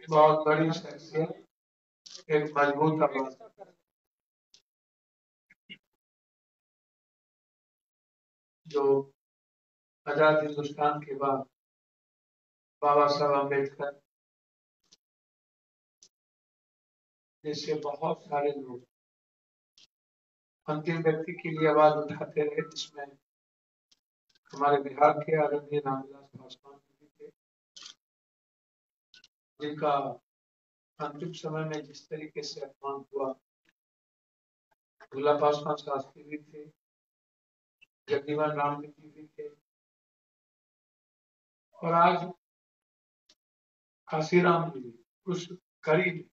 बहुत बड़ी शख्सियत, एक मजबूत आवाज, जो आजाद हिंदुस्तान के बाद बाबा साहब अम्बेडकर जैसे बहुत सारे लोग अंतिम व्यक्ति के लिए आवाज उठाते रहे, जिसमें हमारे बिहार के आदरणीय रामविलास पासवान जी थे, जिनका अंतिम समय में जिस तरीके से अपमान हुआ। भोला पासवान शास्त्री भी थे, जगजीवन राम जी भी थे, और आज काशीराम जी भी उस करीब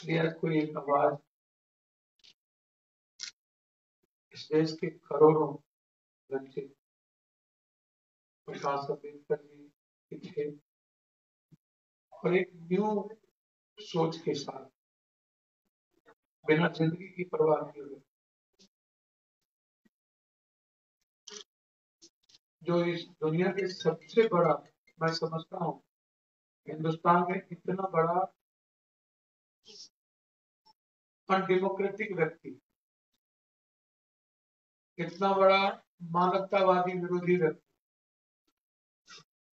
कोई एक आवाज इस देश के करोड़ों वंचित प्रकाश अम्बेडकर जी थे, और एक न्यू सोच के साथ बिना जिंदगी की परवाह किए हुए जो इस दुनिया के सबसे बड़ा, मैं समझता हूँ हिंदुस्तान में इतना बड़ा अनडेमोक्रेटिक व्यक्ति, इतना बड़ा मानवतावादी विरोधी व्यक्ति,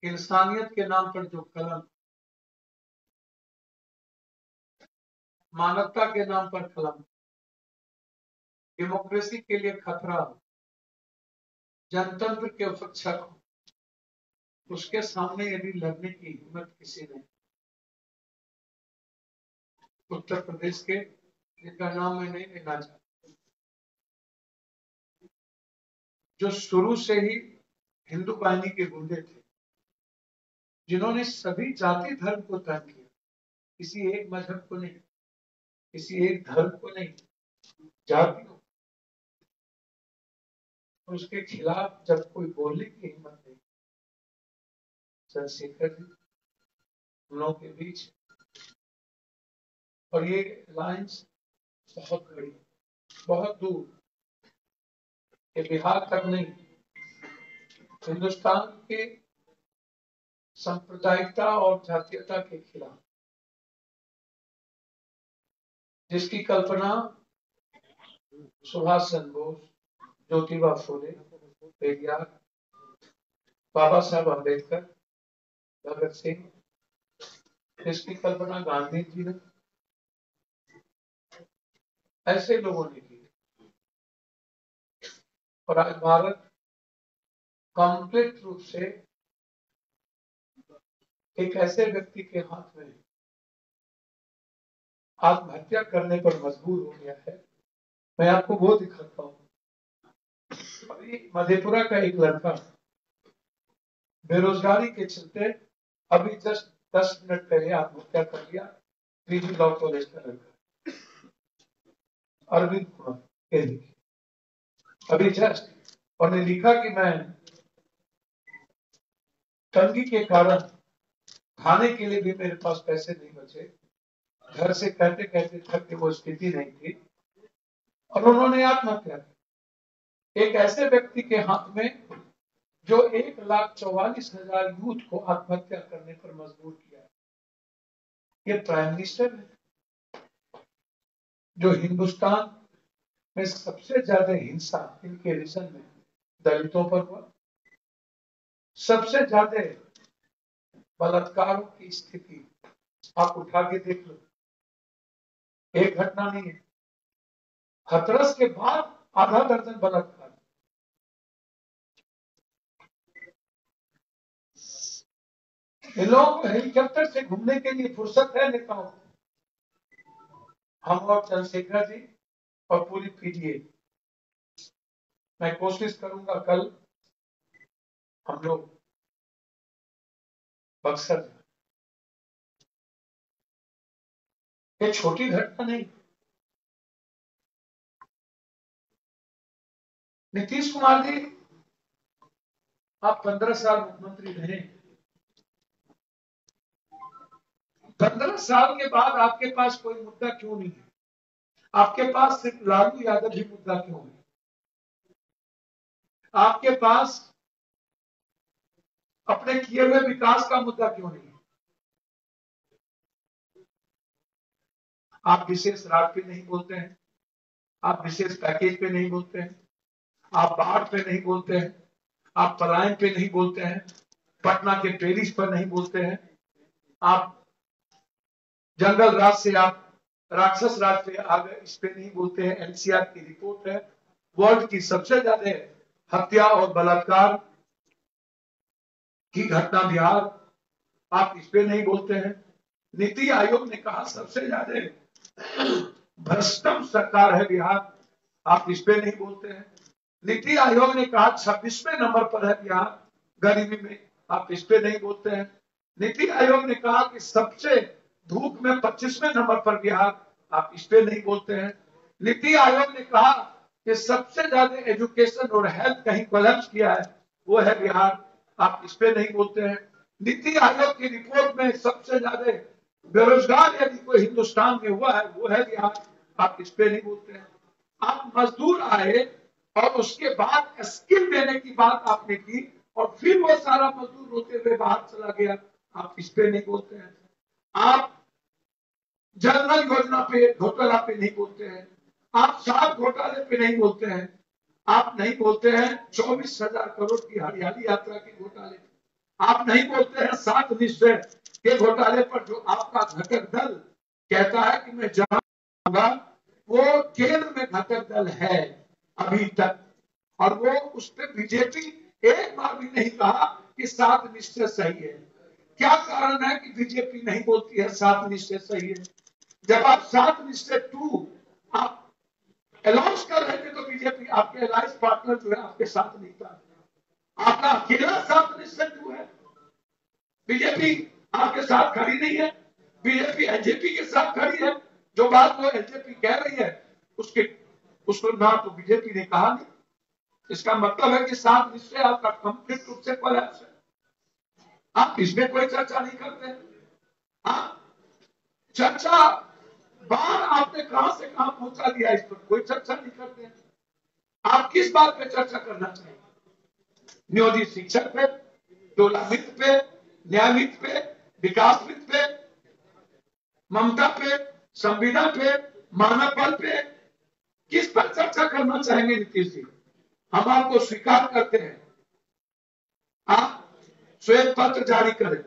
इंसानियत के नाम पर जो कलम, मानवता के नाम पर कलम, डेमोक्रेसी के लिए खतरा, जनतंत्र के उपरक्षक हो, उसके सामने यदि लड़ने की हिम्मत किसी ने, उत्तर प्रदेश के, जिनका नाम मैं नहीं लेना चाहता, जो शुरू से ही हिंदू बाहिनी के गुंडे थे, जिन्होंने सभी जाति धर्म को तय किया, किसी एक मजहब को नहीं, किसी एक धर्म को नहीं, जातियों, उसके खिलाफ जब कोई बोलने की हिम्मत नहीं, चंद्रशेखर जी हम लोगों के बीच, और ये लाइन्स बहुत बड़ी, बहुत दूर, ये बिहार तक नहीं, हिंदुस्तान के सांप्रदायिकता और जातीयता के खिलाफ, जिसकी कल्पना सुभाष चंद्र बोस, ज्योतिबा फुले, पेरियार, बाबा साहब अम्बेडकर, भगत सिंह, जिसकी कल्पना गांधी जी ने, ऐसे लोगों ने की, और आज भारत कंप्लीट रूप से एक ऐसे व्यक्ति के हाथ में आत्महत्या करने पर मजबूर हो गया है। मैं आपको वो दिखाता हूँ। अभी मधेपुरा का एक लड़का बेरोजगारी के चलते अभी जस्ट 10 मिनट पहले आत्महत्या कर लिया, पीजी लॉ कॉलेज का लड़का अरविंद कुमार के लिए, अभी जस्ट, और ने लिखा कि मैं तंगी के कारण खाने के लिए भी मेरे पास पैसे नहीं बचे, घर से कहते कहते थक के वो स्थिति नहीं थी, और उन्होंने आत्महत्या की। एक ऐसे व्यक्ति के हाथ में जो 1,44,000 यूथ को आत्महत्या करने पर मजबूर किया, ये प्राइम मिनिस्टर है, जो हिंदुस्तान में सबसे ज्यादा हिंसा इनके रीजन में दलितों पर हुआ, सबसे ज्यादा बलात्कारों की स्थिति आप उठा के देख लो, एक घटना नहीं है, हाथरस के बाद आधा दर्जन बलात्कार। इन लोगों को हेलीकॉप्टर से घूमने के लिए फुर्सत है नेताओं को। हम और चंद्रशेखर जी और पूरी पीडीए, मैं कोशिश करूंगा कल हम लोग बक्सर, ये छोटी घटना नहीं। नीतीश कुमार जी, आप 15 साल मुख्यमंत्री रहे, 15 साल के बाद आपके पास कोई मुद्दा क्यों नहीं है? आपके पास सिर्फ लालू यादव ही मुद्दा क्यों है? आपके पास अपने किए हुए विकास का मुद्दा क्यों नहीं है? आप विशेष रात पे नहीं बोलते हैं, आप विशेष पैकेज पे नहीं बोलते हैं, आप बाढ़ पे नहीं बोलते हैं, आप पलायन पे नहीं बोलते हैं, पटना के पेरिस पर नहीं बोलते हैं, आप जंगल राज से आप राक्षस राज पे आ गए, इस पे नहीं बोलते हैं। एनसीआर की रिपोर्ट है, वर्ल्ड की सबसे ज्यादा हत्या और बलात्कार की घटना बिहार, आप इस पे नहीं बोलते हैं। नीति आयोग ने कहा सबसे ज्यादा भ्रष्टम सरकार है बिहार, आप इस पे नहीं बोलते हैं। नीति आयोग ने कहा 26वें नंबर पर है बिहार गरीबी में, आप इस पे नहीं बोलते हैं। नीति आयोग ने कहा कि सबसे धूप में 25वें नंबर पर बिहार, आप इस पे नहीं बोलते हैं। नीति आयोग ने कहा कि सबसे ज्यादा एजुकेशन और हेल्थ कहीं कोलैप्स किया है, वो है बिहार, आप इस पे नहीं बोलते हैं। नीति आयोग की रिपोर्ट में सबसे ज्यादा बेरोजगार यदि कोई हिंदुस्तान में हुआ है, वो है बिहार, आप इस पे नहीं बोलते हैं। आप मजदूर आए और उसके बाद स्किल देने की बात आपने की और फिर वो सारा मजदूर रोते हुए बाहर चला गया, आप इस पे नहीं बोलते हैं। आप जनधन योजना पे घोटाला पे नहीं बोलते हैं, आप सात घोटाले पे नहीं बोलते हैं, आप नहीं बोलते हैं 24,000 करोड़ की हरियाली यात्रा के घोटाले, आप नहीं बोलते हैं 7 निश्चय के घोटाले पर जो आपका घटक दल कहता है कि मैं जाऊंगा, वो केंद्र में घटक दल है अभी तक, और वो उस पर बीजेपी एक बार भी नहीं कहा कि 7 निश्चय सही है। क्या कारण है कि बीजेपी नहीं बोलती है 7 निश्चय सही है? जब आप 7 निश्चय 2 आप अनाउंस कर रहे थे तो बीजेपी आपके अलायंस पार्टनर जो है आपके साथ नहीं था, आपका अकेला 7 निश्चय 2 है, बीजेपी आपके साथ खड़ी नहीं है, बीजेपी एलजेपी के साथ खड़ी है। जो बात वो एलजेपी कह रही है उसको ना तो बीजेपी ने कहा नहीं, इसका मतलब है कि 7 निश्चय आपका कंप्लीट रूप से कोलैप्स है, आप इसमें कोई चर्चा नहीं करते। आप चर्चा बार आपने कहां से कहां पहुंचा दिया, इस पर कोई चर्चा नहीं करते। आप किस बात पे चर्चा करना चाहिए? नियोजित शिक्षक पे, टोला मित्र पे, न्याय मित्र पे, विकास मित्र पे, ममता पे, संविदा पे, मानव बल पे, किस पर चर्चा करना चाहेंगे नीतीश जी? हम आपको स्वीकार करते हैं, आप श्वेत पत्र जारी करें,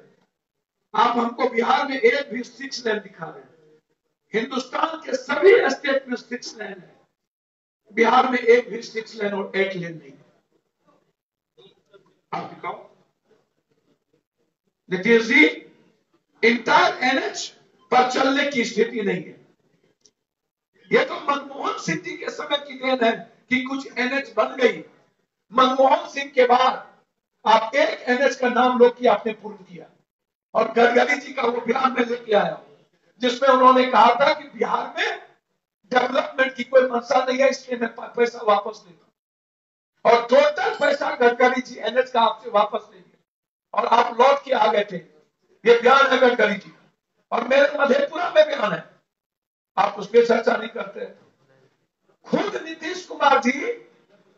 आप हमको बिहार में एक भी 6 लेन दिखा रहे हैं, हिंदुस्तान के सभी स्टेट में 6 लेन है, बिहार में एक भी 6 लेन और 8 लेन नहीं। आप दिखाओ नीतीश जी, इंटायर एनएच पर चलने की स्थिति नहीं है। ये तो मनमोहन सिंह जी के समय की देन है कि कुछ एनएच बन गई। मनमोहन सिंह के बाद आप एक एनएच का नाम लो कि आपने पूर्ण किया, और गडकरी जी का वो बयान में लेके आया जिसमें उन्होंने कहा था कि बिहार में डेवलपमेंट की कोई मंशा नहीं है, इसलिए मैं पैसा वापस ले लूं, और टोटल पैसा गडकरी जी एनएच का आपसे वापस ले लिया और आप लौट के आ गए थे। ये बयान है गडकरी जी का और मेरे मधेपुरा में बयान है, आप उस पर चर्चा नहीं करते। खुद नीतीश कुमार जी,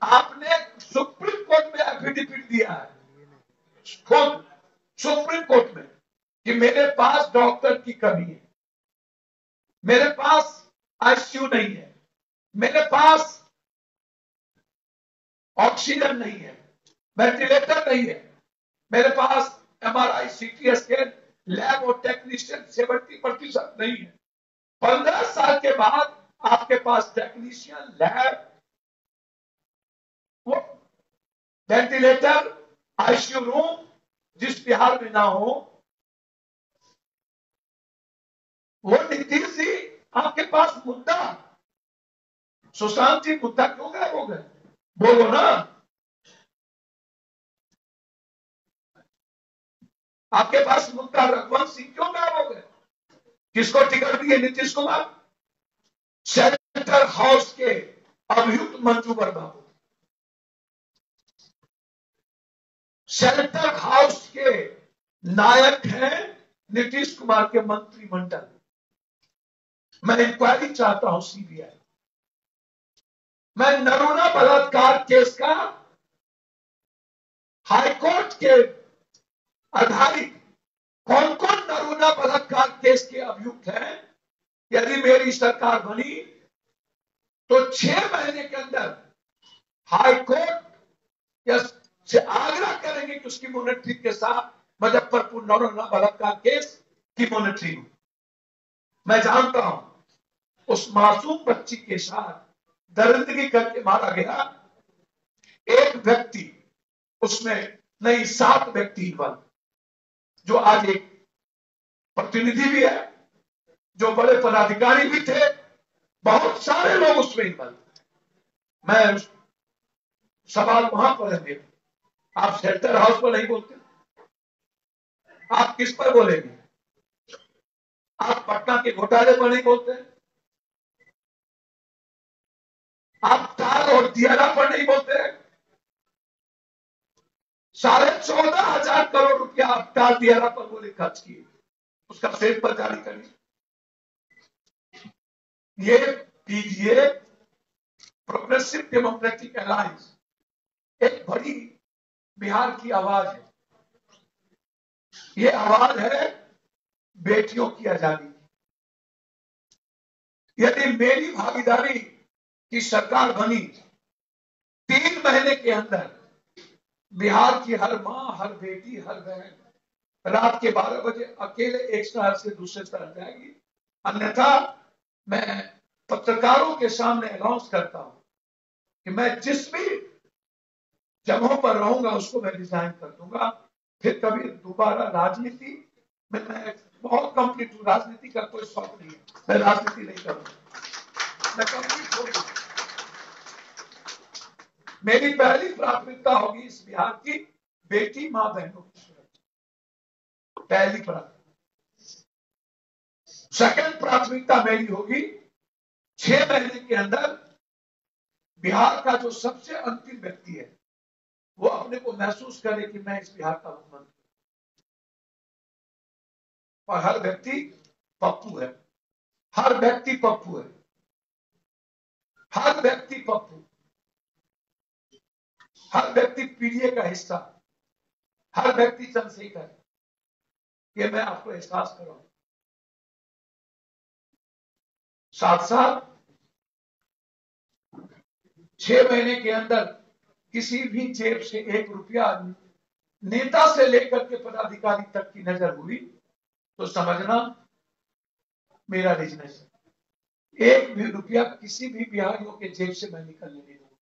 आपने सुप्रीम कोर्ट में एफिडेविट दिया है, खुद सुप्रीम कोर्ट में, कि मेरे पास डॉक्टर की कमी है, मेरे पास आईसीयू नहीं है, मेरे पास ऑक्सीजन नहीं है, वेंटिलेटर नहीं है, मेरे पास एमआरआई सीटी स्कैन लैब और टेक्नीशियन 70% नहीं है। 15 साल के बाद आपके पास टेक्नीशियन, लैब, वो वेंटिलेटर, आईसीयू रूम जिस बिहार में ना हो, वो नीतीश जी आपके पास मुद्दा, सुशांत जी मुद्दा क्यों गायब हो गए? बोलो ना, आपके पास मुद्दा रघुवंश सिंह क्यों गायब हो गए? किसको टिकट दिए नीतीश कुमार? शेल्टर हाउस के अभियुक्त मंजूबर बाबू, शेल्टर हाउस के नायक हैं नीतीश कुमार के मंत्रिमंडल। मैं इंक्वायरी चाहता हूं सीबीआई, मैं नरूला बलात्कार केस का हाईकोर्ट के आधारित कौन कौन नरूला बलात्कार केस के अभियुक्त हैं, यदि मेरी सरकार बनी तो 6 महीने के अंदर हाई कोर्ट या से आग्रह करेंगे कि उसकी मॉनिटरिंग के साथ मुजफ्फरपुर नौरंगा बलात्कार केस की मॉनिटरिंग। मैं जानता हूं उस मासूम बच्ची के साथ दरिंदगी करके मारा गया एक व्यक्ति, उसमें नहीं 7 व्यक्ति बन, जो आज एक प्रतिनिधि भी है, जो बड़े पदाधिकारी भी थे, बहुत सारे लोग उसमें इन्वॉल्व। मैं सवाल वहां पर है, आप शेल्टर हाउस पर नहीं बोलते, आप किस पर बोलेंगे? आप पटना के घोटाले पर नहीं बोलते, आप टाल और दियारा पर नहीं बोलते। 14,500 करोड़ रुपया आप टाल दियारा पर बोले खर्च किए, उसका सेट पर जारी करिए। ये पीडीए प्रोग्रेसिव डेमोक्रेटिक अलायंस एक बड़ी बिहार की आवाज है। ये आवाज है बेटियों की आजादी। यदि मेरी भागीदारी की सरकार बनी, 3 महीने के अंदर बिहार की हर मां, हर बेटी, हर बहन रात के 12 बजे अकेले एक शहर से दूसरे शहर जाएगी। अन्यथा मैं पत्रकारों के सामने अनाउंस करता हूं कि मैं जिस भी जगहों पर रहूंगा उसको मैं रिजाइन कर दूंगा। फिर कभी दोबारा राजनीति में मैं बहुत कंप्लीट हूं, राजनीति का कोई शौक नहीं है, मैं राजनीति नहीं करूंगा, मैं कंप्लीट हो गया। मेरी पहली प्राथमिकता होगी इस बिहार की बेटी मां बहनों की सुरक्षा, पहली प्राथमिकता। सेकंड प्राथमिकता मेरी होगी 6 महीने के अंदर बिहार का जो सबसे अंतिम व्यक्ति है वो अपने को महसूस करे कि मैं इस बिहार का मुख्यमंत्री, और हर व्यक्ति पप्पू है, हर व्यक्ति पप्पू है, हर व्यक्ति पप्पू, हर व्यक्ति पीडीए का हिस्सा, हर व्यक्ति चंद्रशेखर है। ये मैं आपको एहसास कराऊं। साथ साथ 6 महीने के अंदर किसी भी जेब से 1 रुपया नेता से लेकर के पदाधिकारी तक की नजर हुई तो समझना मेरा बिजनेस है। 1 भी रुपया किसी भी बिहारियों के जेब से मैं निकलने नहीं दूंगा,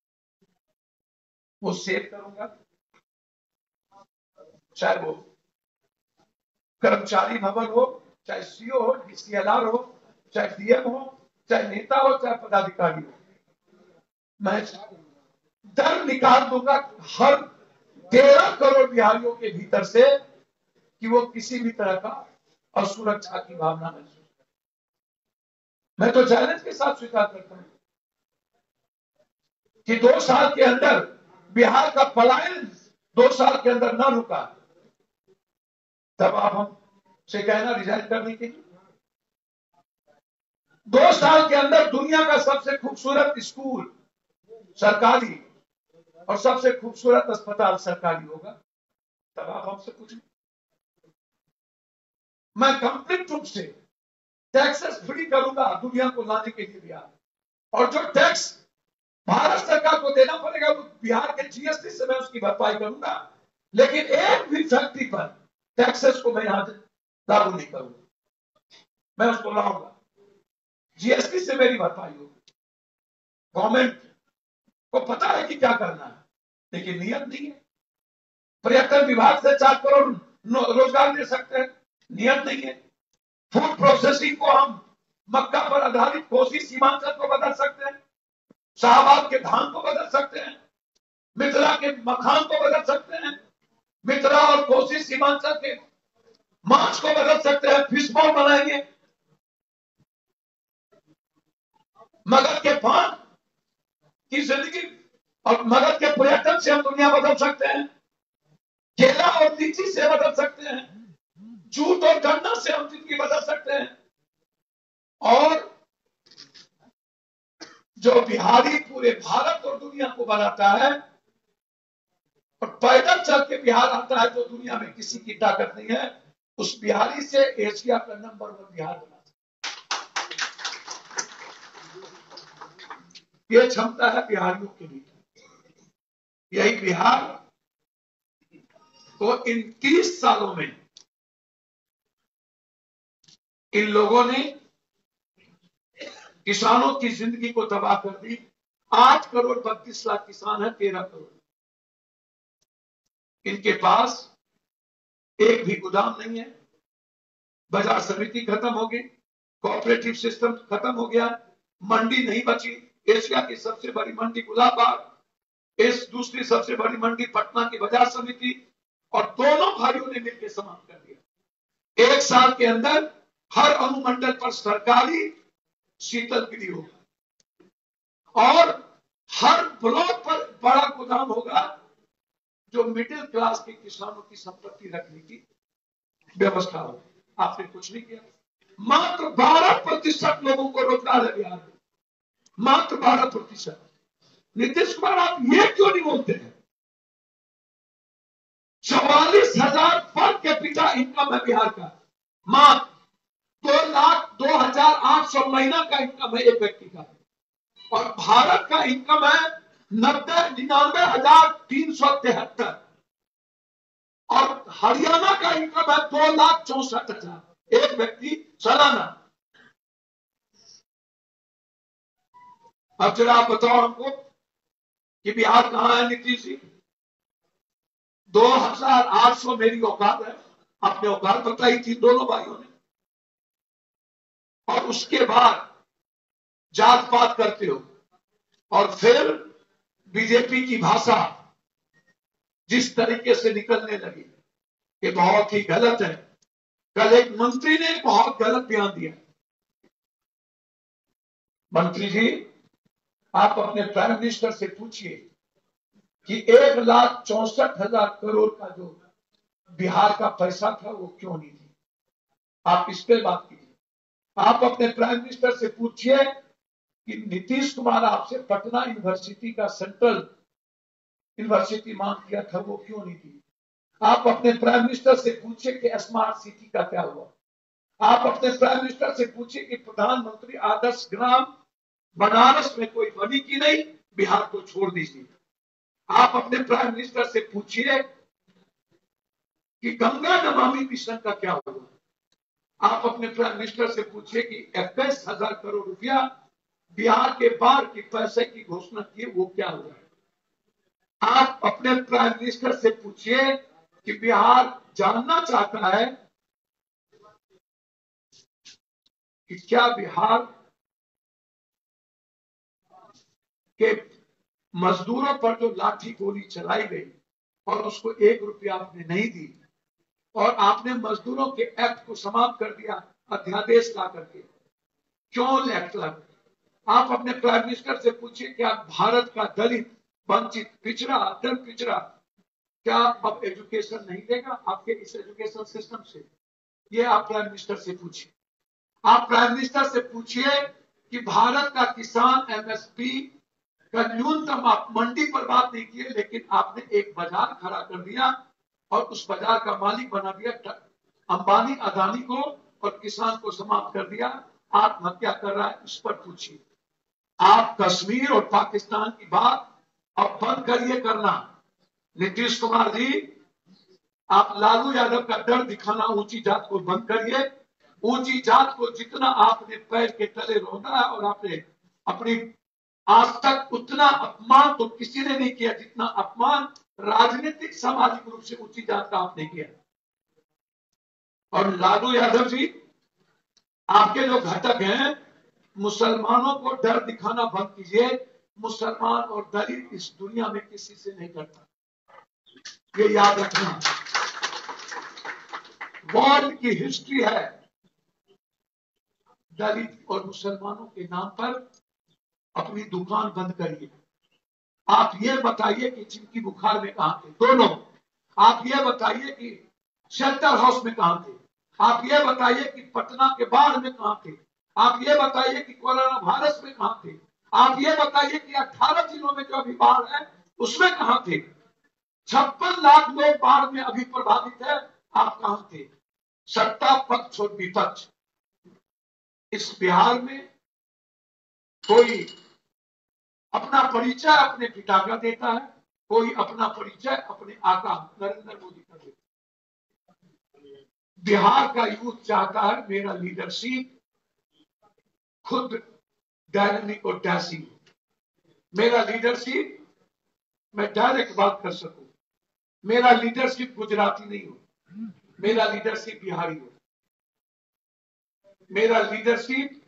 वो सेव करूंगा। चाहे वो कर्मचारी भवन हो, चाहे सीओ हो, डीसीएलआर हो, चाहे डीएम हो, चाहे नेता हो, चाहे पदाधिकारी हो, मैं दर निकाल दूंगा हर 13 करोड़ बिहारियों के भीतर से कि वो किसी भी तरह का असुरक्षा की भावना महसूस करे। मैं तो चैलेंज के साथ स्वीकार करता हूं कि 2 साल के अंदर बिहार का पलायन 2 साल के अंदर न रुका, तब आप हमसे कहना रिजाइन करने के लिए। 2 साल के अंदर दुनिया का सबसे खूबसूरत स्कूल सरकारी और सबसे खूबसूरत अस्पताल सरकारी होगा, तब आप हमसे पूछें। मैं कंप्लीट रूप से टैक्सेस फ्री करूंगा दुनिया को लाने के लिए बिहार, और जो टैक्स भारत सरकार को देना पड़ेगा वो बिहार के जीएसटी से मैं उसकी भरपाई करूंगा, लेकिन एक भी फैक्ट्री पर टैक्सेस को मैं यहां लागू नहीं करूंगा, मैं उसको लाऊंगा, जीएसटी से मेरी भरपाई होगी। गवर्नमेंट को पता है कि क्या करना है, लेकिन नियत नहीं है। पर्यटन विभाग से 4 करोड़ रोजगार दे सकते हैं, नियत नहीं है। फूड प्रोसेसिंग को हम मक्का पर आधारित कोसी सीमांचल को बदल सकते हैं, शाहबाद के धान को बदल सकते हैं, मिथिला के मखान को बदल सकते हैं, मिथिला और कोसी सीमांचल के मांस को बदल सकते हैं, फिश बॉल बनाएंगे, मगध के पान की जिंदगी और मगध के पर्यटन से हम दुनिया बदल सकते हैं, केला और लीची से बदल सकते हैं, जूट और गन्ना से हम जिंदगी बदल सकते हैं। और जो बिहारी पूरे भारत और दुनिया को बनाता है और पैदल चल के बिहार आता है तो दुनिया में किसी की ताकत नहीं है, उस बिहारी से एशिया का नंबर 1 बिहार बना सकता है। ये क्षमता है बिहारियों के भीतर। यही बिहार को इन 30 सालों में इन लोगों ने किसानों की जिंदगी को तबाह कर दी। 8 करोड़ 32 लाख किसान है, 13 करोड़। इनके पास एक भी गोदाम नहीं है, बाजार समिति खत्म हो गई, कोऑपरेटिव सिस्टम खत्म हो गया, मंडी नहीं बची। एशिया की सबसे बड़ी मंडी गुलाबाग, इस दूसरी सबसे बड़ी मंडी पटना की बाजार समिति, और दोनों भाइयों ने मिलकर समाप्त कर दिया। 1 साल के अंदर हर अनुमंडल पर सरकारी शीतल गृह होगा और हर ब्लॉक पर बड़ा गोदाम होगा जो मिडिल क्लास के किसानों की संपत्ति रखने की व्यवस्था हो। आपने कुछ नहीं किया। मात्र 12% लोगों को रोजगार है बिहार में, मात्र 12%। नीतीश कुमार, आप ये क्यों नहीं बोलते हैं? 44,000 पर कैपिटा इनकम है बिहार का, मात्र 2,02,800 महीना का इनकम है एक व्यक्ति का, और भारत का इनकम है 99,373, और हरियाणा का इनकम है 2,64,000 एक व्यक्ति सालाना। अब जरा आप बताओ हमको कि बिहार कहां है नीतीश जी? 2,800 मेरी औकात है, आपने औकात बताई थी दोनों भाइयों ने, और उसके बाद जात पात करते हो, और फिर बीजेपी की भाषा जिस तरीके से निकलने लगी ये बहुत ही गलत है। कल एक मंत्री ने बहुत गलत बयान दिया। मंत्री जी, आप अपने प्राइम मिनिस्टर से पूछिए कि 1,64,000 करोड़ का जो बिहार का पैसा था वो क्यों नहीं थी। आप इस पे बात कीजिए। आप अपने प्राइम मिनिस्टर से पूछिए कि नीतीश कुमार आपसे पटना यूनिवर्सिटी का सेंट्रल यूनिवर्सिटी मांग किया था, वो क्यों नहीं थी। आप अपने प्राइम मिनिस्टर से पूछिए कि स्मार्ट सिटी का क्या हुआ। आप अपने प्राइम मिनिस्टर से पूछिए कि प्रधानमंत्री आदर्श ग्राम बनारस में कोई बनी कि नहीं, बिहार को छोड़ दीजिए। आप अपने प्राइम मिनिस्टर से पूछिए कि गंगा नमामि मिशन का क्या हुआ। आप अपने प्राइम मिनिस्टर से पूछिए कि 21,000 करोड़ रुपया बिहार के बाढ़ की पैसे की घोषणा की, वो क्या हुआ। आप अपने प्राइम मिनिस्टर से पूछिए कि बिहार जानना चाहता है कि क्या बिहार के मजदूरों पर जो लाठी गोली चलाई गई और उसको 1 रुपया आपने नहीं दी, और आपने मजदूरों के एक्ट को समाप्त कर दिया अध्यादेश ला करके, क्यों एक्ट ला? आप अपने प्राइम मिनिस्टर से पूछिए क्या भारत का दलित, वंचित, पिछड़ा, अत्यंत पिछड़ा क्या अब एजुकेशन नहीं देगा आपके इस एजुकेशन सिस्टम से? ये आप प्राइम मिनिस्टर से पूछिए। आप प्राइम मिनिस्टर से पूछिए कि भारत का किसान एमएसपी का न्यूनतम, आप मंडी पर बात नहीं किए, लेकिन आपने एक बाजार खड़ा कर दिया और उस बाजार का मालिक बना दिया अंबानी अदानी को, और किसान को समाप्त कर दिया, आत्महत्या कर रहा है, उस पर पूछिए। आप कश्मीर और पाकिस्तान की बात अब बंद करिए करना। नीतीश कुमार जी, आप लालू यादव का डर दिखाना ऊंची जात को बंद करिए। ऊंची जात को जितना आपने पैर के तले रोना है, और आपने अपनी आज तक उतना अपमान तो किसी ने नहीं किया जितना अपमान राजनीतिक सामाजिक रूप से ऊंची जात का आपने किया। और लालू यादव जी, आपके जो घटक हैं, मुसलमानों को डर दिखाना बंद कीजिए। मुसलमान और दलित इस दुनिया में किसी से नहीं करता, ये याद रखना। वर्ल्ड की हिस्ट्री है, दलित और मुसलमानों के नाम पर अपनी दुकान बंद करिए। आप ये बताइए कि चिमकी बुखार में कहां थे दोनों। आप ये बताइए कि शेल्टर हाउस में कहां थे। आप ये बताइए कि पटना के बाढ़ में कहां थे। आप ये बताइए कि कोरोना वायरस में कहां थे। आप ये बताइए कि 18 जिलों में जो अभी बाढ़ है उसमें कहां थे। 56 लाख लोग बाढ़ में अभी प्रभावित है, आप कहां थे। सत्ता पक्ष और विपक्ष, इस बिहार में कोई अपना परिचय अपने पिता का देता है, कोई अपना परिचय अपने आका नरेंद्र मोदी का देता है। बिहार का यूथ चाहता है मेरा लीडरशिप खुद डायनेमिक और डैशिंग, मेरा लीडरशिप मैं डायरेक्ट बात कर सकूं, मेरा लीडरशिप गुजराती नहीं हो, मेरा लीडरशिप बिहारी हो, मेरा लीडरशिप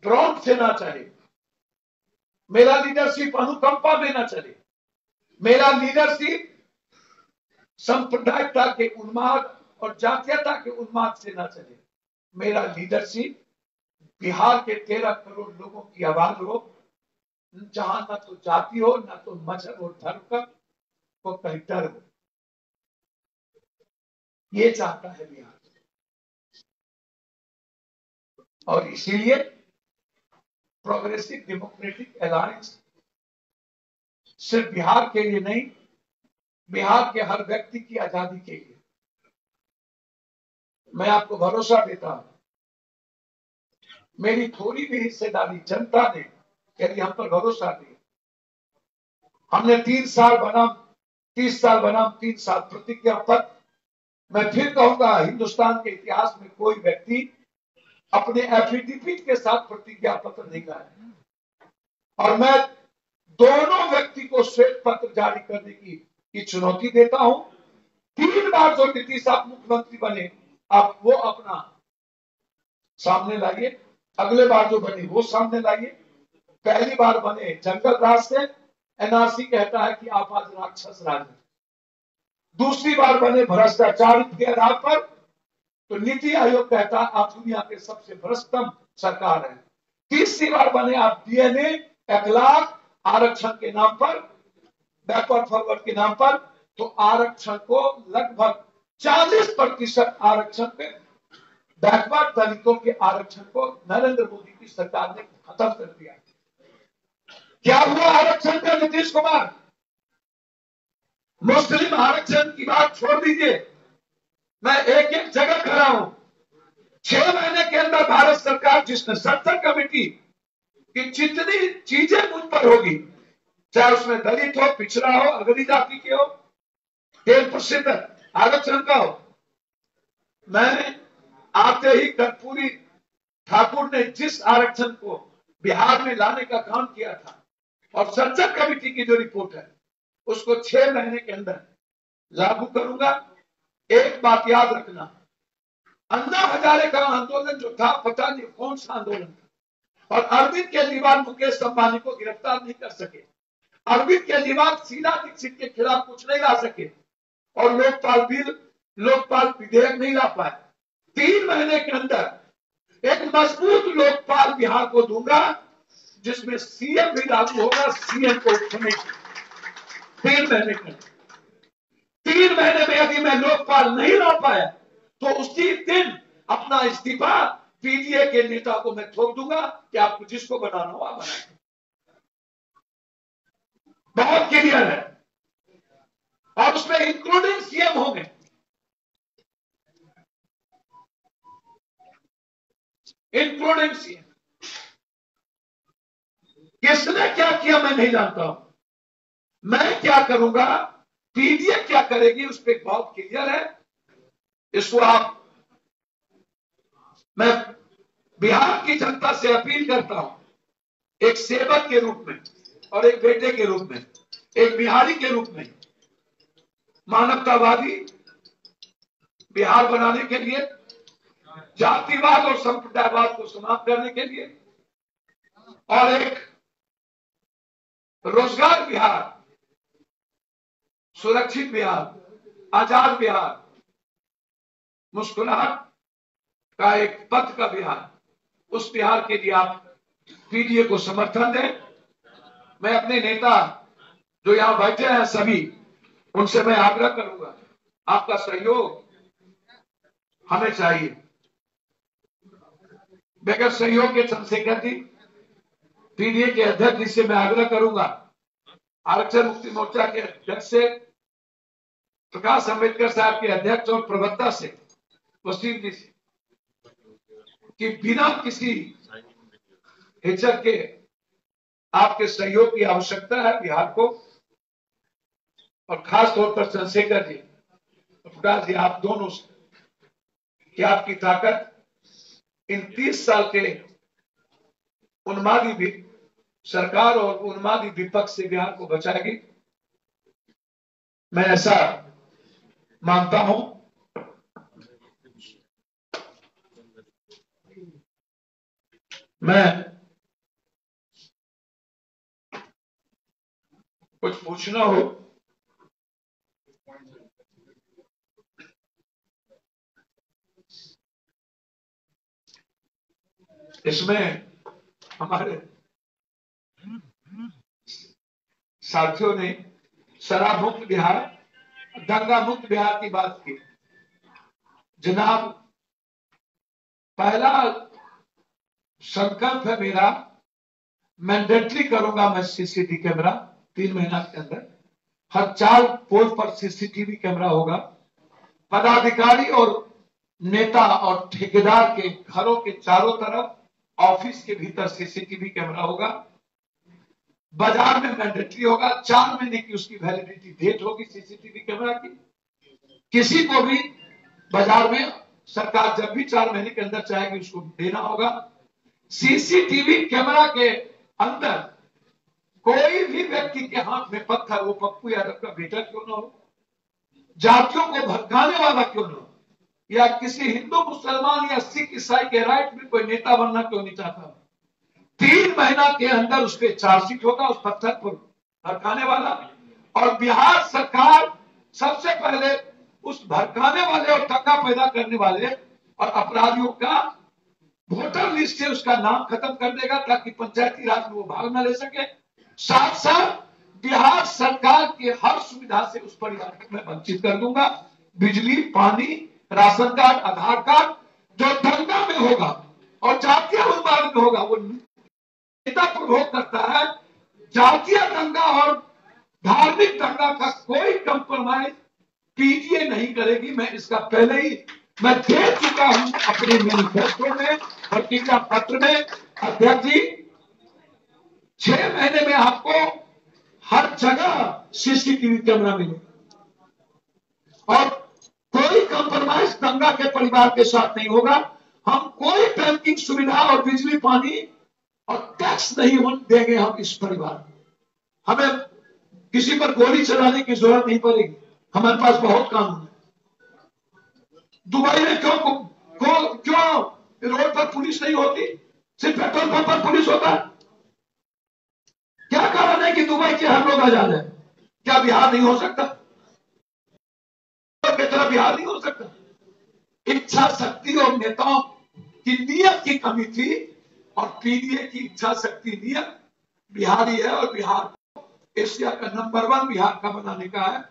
ड्रोन से ना चले, मेरा लीडरशिप अनुकंपा में ना चले, मेरा लीडरशिप सांप्रदायिकता के उन्माद और जातीयता के उन्माद से ना चले, मेरा लीडरशिप बिहार के 13 करोड़ लोगों की आवाज हो, जहां ना तो जाति हो, ना तो मजहब और धर्म का को कहीं डर हो। ये चाहता है बिहार, और इसीलिए प्रोग्रेसिव डेमोक्रेटिक अलायंस सिर्फ बिहार के लिए नहीं, बिहार के हर व्यक्ति की आजादी के लिए। मैं आपको भरोसा देता हूं, मेरी थोड़ी भी हिस्सेदारी जनता ने यदि हम पर भरोसा दिया, हमने 3 साल बनाम 30 साल बनाम 3 साल प्रतिज्ञा पत्र, मैं फिर कहूंगा हिंदुस्तान के इतिहास में कोई व्यक्ति अपने एफिडेविट के साथ प्रतिज्ञा पत्र नहीं लाया, और मैं दोनों व्यक्ति को श्वेत पत्र जारी करने की चुनौती देता हूं। 3 बार जो नीतीश आप मुख्यमंत्री बने, आप वो अपना सामने लाइए, अगले बार जो बने वो सामने लाइए। पहली बार बने जंगल राज से, एनआरसी कहता है कि आप आज राक्षस राज हैं। दूसरी बार बने भ्रष्टाचार के आधार पर, तो नीति आयोग कहता है आप दुनिया के सबसे भ्रष्टतम सरकार है। तीसरी बार बने आप डीएनए 1 लाख आरक्षण के नाम पर, बैकवर्ड फॉरवर्ड के नाम पर, तो आरक्षण को लगभग 40% आरक्षण पे, बैकवर्ड दलितों के आरक्षण को नरेंद्र मोदी की सरकार ने खत्म कर दिया। क्या हुआ आरक्षण का नीतीश कुमार? मुस्लिम आरक्षण की बात छोड़ दीजिए, मैं एक एक जगह खड़ा हूं। 6 महीने के अंदर भारत सरकार जिसने 70 कमेटी की जितनी चीजें मुझ पर होगी, चाहे उसमें दलित हो, पिछड़ा हो, अगली जाति के हो, 10% आरक्षण का हो, मैंने आते ही कर्पूरी ठाकुर ने जिस आरक्षण को बिहार में लाने का काम किया था, और 70 कमेटी की जो रिपोर्ट है, उसको 6 महीने के अंदर लागू करूंगा। एक बात याद रखना, अन्ना हजारे का आंदोलन जो था, पता नहीं कौन सा आंदोलन था, और अरविंद केजरीवाल मुकेश अंबानी को गिरफ्तार नहीं कर सके, अरविंद केजरीवाल शीला दीक्षित के खिलाफ कुछ नहीं ला सके, और लोकपाल विधेयक नहीं ला पाए। 3 महीने के अंदर एक मजबूत लोकपाल बिहार को दूंगा, जिसमें सीएम भी लागू होगा, सीएम को 3 महीने के अंदर। 3 महीने में यदि मैं लोकपाल नहीं ला पाया, तो उसी दिन अपना इस्तीफा पीडीए के नेता को मैं थोप दूंगा कि आपको जिसको बनाना हो आप बनाए। बहुत क्लियर है, और उसमें इंक्लूडिंग सीएम होंगे। Including CM. किसने क्या किया मैं नहीं जानता हूं, मैं क्या करूंगा, पीडीए क्या करेगी, उस पर बहुत क्लियर है। इसको मैं बिहार की जनता से अपील करता हूं, एक सेवक के रूप में और एक बेटे के रूप में, एक बिहारी के रूप में, मानवतावादी बिहार बनाने के लिए, जातिवाद और संप्रदायवाद को समाप्त करने के लिए, और एक रोजगार बिहार, सुरक्षित बिहार, आजाद बिहार, मुस्कुराहट का एक पथ का बिहार, उस बिहार के लिए आप पीडीए को समर्थन दें। मैं अपने नेता जो यहां बैठे हैं सभी, उनसे मैं आग्रह करूंगा, आपका सहयोग हमें चाहिए। बगैर सहयोग के चंद्रशेखर जी, पीडीए के अध्यक्ष जी से मैं आग्रह करूंगा, आरक्षण मुक्ति मोर्चा के अध्यक्ष से, प्रकाश अंबेडकर साहब के अध्यक्ष और प्रवक्ता से, वसीम जी से, कि बिना किसी हिचक के आपके सहयोग की आवश्यकता है बिहार को, और खास तौर पर चंद्रशेखर जी, प्रकाश जी, आप दोनों से कि आपकी ताकत इन 30 साल के उन्मादी सरकार और उन्मादी विपक्ष से बिहार को बचाएगी। मैं ऐसा मानता हूं। मैं कुछ पूछना हो इसमें हमारे साथियों ने शराब मुक्त बिहार, दंगा मुक्त बिहार की बात की। जनाब, पहला संकल्प है मेरा, मैंडेटरी करूंगा मैं सीसीटीवी कैमरा 3 महीना के अंदर। हर 4 पोल पर सीसीटीवी कैमरा होगा। पदाधिकारी और नेता और ठेकेदार के घरों के चारों तरफ, ऑफिस के भीतर सीसीटीवी कैमरा होगा। बाजार में मैंडेटरी होगा। 4 महीने की उसकी वैलिडिटी डेट होगी सीसीटीवी कैमरा की। किसी को भी बाजार में सरकार जब भी 4 महीने के अंदर चाहेगी उसको देना होगा। सीसीटीवी कैमरा के अंदर कोई भी व्यक्ति के हाथ में पत्थर, वो पप्पू यादव का बेटा क्यों ना हो, जातियों को भड़काने वाला क्यों ना हो, या किसी हिंदू मुसलमान या सिख ईसाई के राइट में कोई नेता बनना क्यों नहीं चाहता, 3 महीना के अंदर उस पर चार्जशीट होगा उस पत्थर पर भड़काने वाला। और बिहार सरकार सबसे पहले उस भड़काने वाले और दंगा पैदा करने वाले और अपराधियों का वोटर लिस्ट से उसका नाम खत्म कर देगा, ताकि पंचायती राज में वो भाग न ले सके। साथ साथ बिहार सरकार के हर सुविधा से उस परिवार को मैं वंचित कर दूंगा। बिजली, पानी, राशन कार्ड, आधार कार्ड जो दंगा में होगा और जातीय उन्माद में होगा, वो नेता प्रभोग करता है। जातीय दंगा और धार्मिक दंगा का कोई कंप्रोमाइज पीडीए नहीं करेगी। मैं इसका पहले ही मैं दे चुका हूं अपने मैनिफेस्टो में, प्रतिज्ञा पत्र में। अध्यक्ष जी, 6 महीने में आपको हर जगह सीसीटीवी कैमरा मिलेगा और कोई कंप्रोमाइज दंगा के परिवार के साथ नहीं होगा। हम कोई बैंकिंग सुविधा और बिजली, पानी और टैक्स नहीं देंगे हम इस परिवार को। हमें किसी पर गोली चलाने की जरूरत नहीं पड़ेगी, हमारे पास बहुत कानून है। दुबई में क्यों रोड पर पुलिस नहीं होती, सिर्फ पेट्रोल पंप पर पुलिस होता है? क्या कारण है कि दुबई के हर लोग आजाद है? क्या बिहार नहीं हो सकता? की तरह बिहार नहीं हो सकता? इच्छा शक्ति और नेताओं की नियत की कमी थी, और पीडीए की इच्छा शक्ति नियत बिहारी है, और बिहार एशिया का नंबर 1 बिहार का बनाने का है।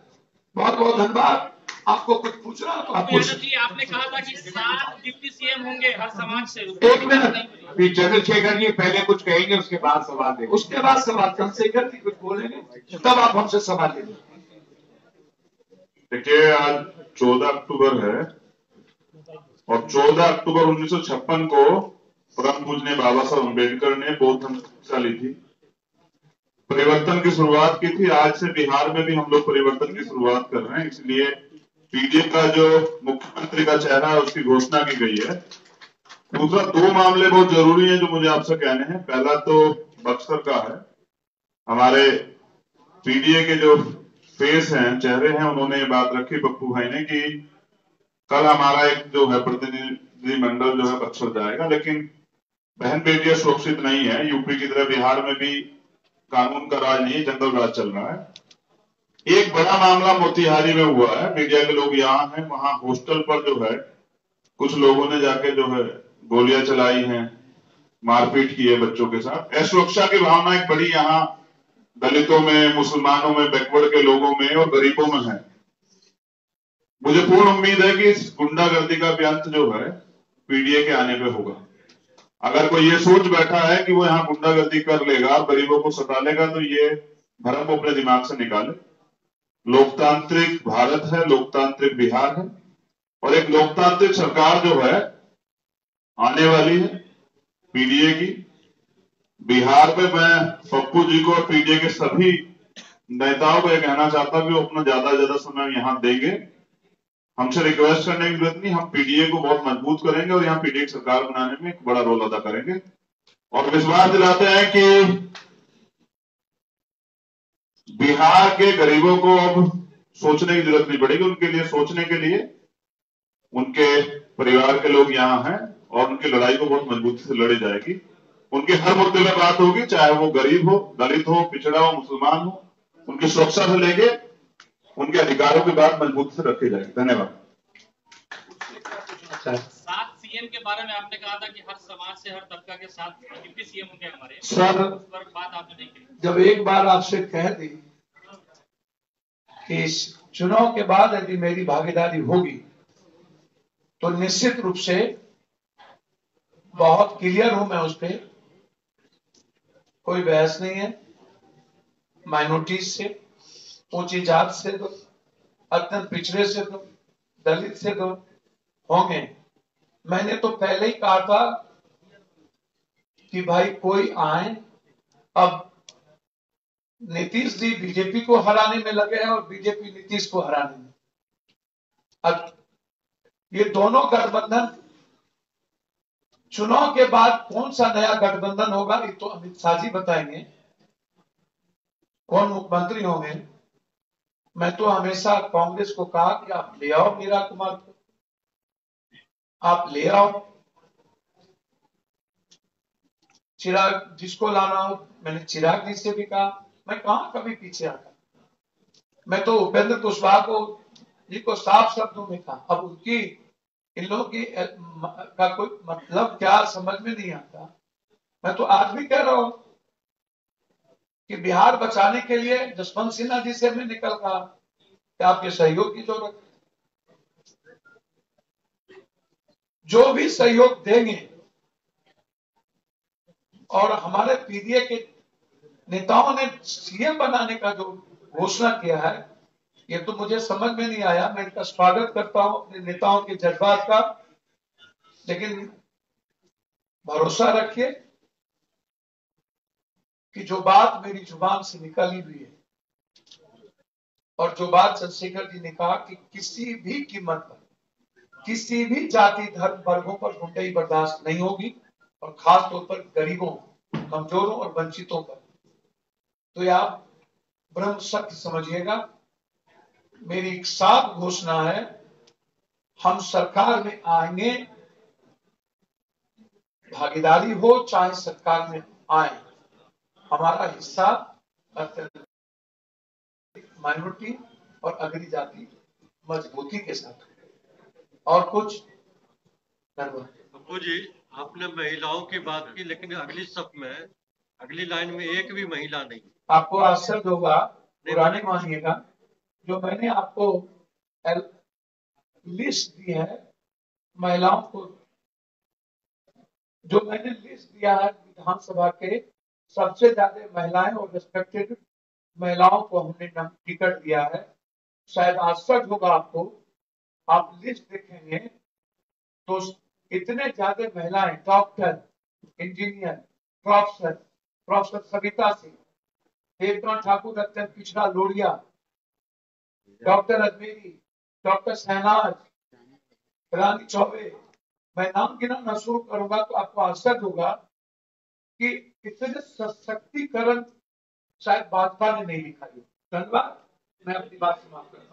बहुत बहुत धन्यवाद। आपको कुछ पूछना तो आप पूछिए। आपने कहा था कि 7 डिप्टी सीएम होंगे हर समाज से। 1 मिनट, अभी चंद्रशेखर जी पहले कुछ कहेंगे, उसके बाद सवाल देंगे। उसके बाद सवाल चंद्रशेखर जी कुछ बोलेंगे, तब आप हमसे सवाल लेंगे। देखिए, आज 14 अक्टूबर है और 14 अक्टूबर 1956 को परम पूज्य बाबा साहब अम्बेडकर ने बौद्ध धर्म की शिक्षा ली थी, परिवर्तन की शुरुआत की थी। आज से बिहार में भी हम लोग परिवर्तन की शुरुआत कर रहे हैं, इसलिए पीडीए का जो मुख्यमंत्री का चेहरा है उसकी घोषणा की गई है। दूसरा, 2 मामले बहुत जरूरी हैं जो मुझे आपसे कहने हैं। पहला तो बक्सर का है। हमारे पीडीए के जो फेस हैं, चेहरे हैं, उन्होंने ये बात रखी पप्पू भाई ने कि कल हमारा एक जो है प्रतिनिधि मंडल जो है बक्सर जाएगा, लेकिन बहन बेटियां सुरक्षित नहीं है। यूपी की तरह बिहार में भी कानून का राज नहीं है, जंगल राज चल रहा है। एक बड़ा मामला मोतिहारी में हुआ है, मीडिया के लोग यहाँ हैं, वहां हॉस्टल पर जो है कुछ लोगों ने जाके जो है गोलियां चलाई हैं, मारपीट की है बच्चों के साथ। असुरक्षा की भावना एक बड़ी यहाँ दलितों में, मुसलमानों में, बैकवर्ड के लोगों में और गरीबों में है। मुझे पूर्ण उम्मीद है कि इस गुंडागर्दी का भी अंत जो है पीडीए के आने पे होगा। अगर कोई ये सोच बैठा है कि वो यहाँ गुंडागर्दी कर लेगा, गरीबों को सता लेगा, तो ये भ्रम को अपने दिमाग से निकाले। लोकतांत्रिक भारत है, लोकतांत्रिक बिहार है, और एक लोकतांत्रिक सरकार जो है आने वाली है पीडीए की। बिहार में मैं पप्पू जी को और पीडीए के सभी नेताओं को यह कहना चाहता हूं कि वो अपना ज्यादा से ज्यादा समय यहाँ देंगे। हमसे रिक्वेस्ट करने की जरूरत नहीं, हम पीडीए को बहुत मजबूत करेंगे और यहाँ पीडीए की सरकार बनाने में एक बड़ा रोल अदा करेंगे और विश्वास दिलाते हैं कि बिहार के गरीबों को अब सोचने की जरूरत नहीं पड़ेगी। उनके लिए सोचने के लिए उनके परिवार के लोग यहाँ हैं और उनकी लड़ाई को बहुत मजबूती से लड़ी जाएगी। उनके हर मुद्दे पर बात होगी, चाहे वो गरीब हो, दलित हो, पिछड़ा हो, मुसलमान हो, उनकी सुरक्षा से लेके उनके अधिकारों की बात मजबूती से रखी जाएगी। धन्यवाद। 7 सीएम के बारे में आपने कहा था कि हर समाज से, हर तबका के साथ डिप्टी सीएम होंगे हमारे। सर, उस पर बात आपने नहीं की। जब एक बार आपसे कह दी कि इस चुनाव के बाद यदि मेरी भागीदारी होगी तो निश्चित रूप से बहुत क्लियर हूं मैं उस पर, कोई बहस नहीं है। माइनॉरिटीज से, ऊंची जात से तो, अत्यंत पिछड़े से तो, दलित से तो होंगे। मैंने तो पहले ही कहा था कि भाई कोई आए। अब नीतीश जी बीजेपी को हराने में लगे हैं और बीजेपी नीतीश को हराने में। अब ये दोनों गठबंधन, चुनाव के बाद कौन सा नया गठबंधन होगा ये तो अमित शाह जी बताएंगे, कौन मुख्यमंत्री होंगे। मैं तो हमेशा कांग्रेस को कहा कि आप ले आओ मीरा कुमार को, आप ले आओ, चिराग जिसको लाना हो। मैंने चिराग जी से भी कहा, मैं कहां कभी पीछे आता। मैं तो उपेंद्र कुशवाहा को जी को साफ शब्दों में कहा। अब उनकी, इन लोगों की का कोई मतलब क्या समझ में नहीं आता। मैं तो आज भी कह रहा हूं कि बिहार बचाने के लिए जसवंत सिन्हा जी से मैं निकल रहा कि आपके सहयोग की जरूरत है। जो भी सहयोग देंगे और हमारे पीडीए के नेताओं ने सीएम बनाने का जो घोषणा किया है, ये तो मुझे समझ में नहीं आया। मैं इनका स्वागत करता हूं अपने नेताओं के जज्बात का, लेकिन भरोसा रखिए कि जो बात मेरी जुबान से निकली हुई है और जो बात चंद्रशेखर जी ने कहा कि किसी भी कीमत पर, किसी भी जाति धर्म वर्गों पर गुंडाई बर्दाश्त नहीं होगी और खास तौर पर गरीबों, कमजोरों और वंचितों पर। तो ये आप ब्रह्म सत्य समझिएगा। मेरी एक साफ घोषणा है, हम सरकार में आएंगे, भागीदारी हो चाहे सरकार में आए, हमारा हिस्सा माइनॉरिटी और अग्रणी जाति मजबूती के साथ। और कुछ पप्पू जी, आपने महिलाओं की बात की, लेकिन अगली सब में, अगली लाइन में एक भी महिला नहीं। आपको आश्चर्य होगा, पुराने मानिएगा, जो मैंने आपको लिस्ट दी है महिलाओं को, जो मैंने लिस्ट दिया है विधानसभा के सबसे ज्यादा महिलाएं और रिस्पेक्टेड महिलाओं को हमने टिकट दिया है। शायद आश्चर्य होगा आपको, आप लिस्ट देखेंगे तो इतने ज्यादा महिलाएं, doctor, engineer, professor Savita Singh, Devkant Thakur अत्यंत पिछड़ा लोरिया, डॉक्टर अजमेरी, डॉक्टर शहनाज, रानी चौबे, मैं नाम गिनाना शुरू करूंगा तो आपको आश्चर्य होगा कि इतने सशक्तिकरण शायद भाजपा ने नहीं दिखाई। धन्यवाद, मैं अपनी बात समाप्त करता हूं।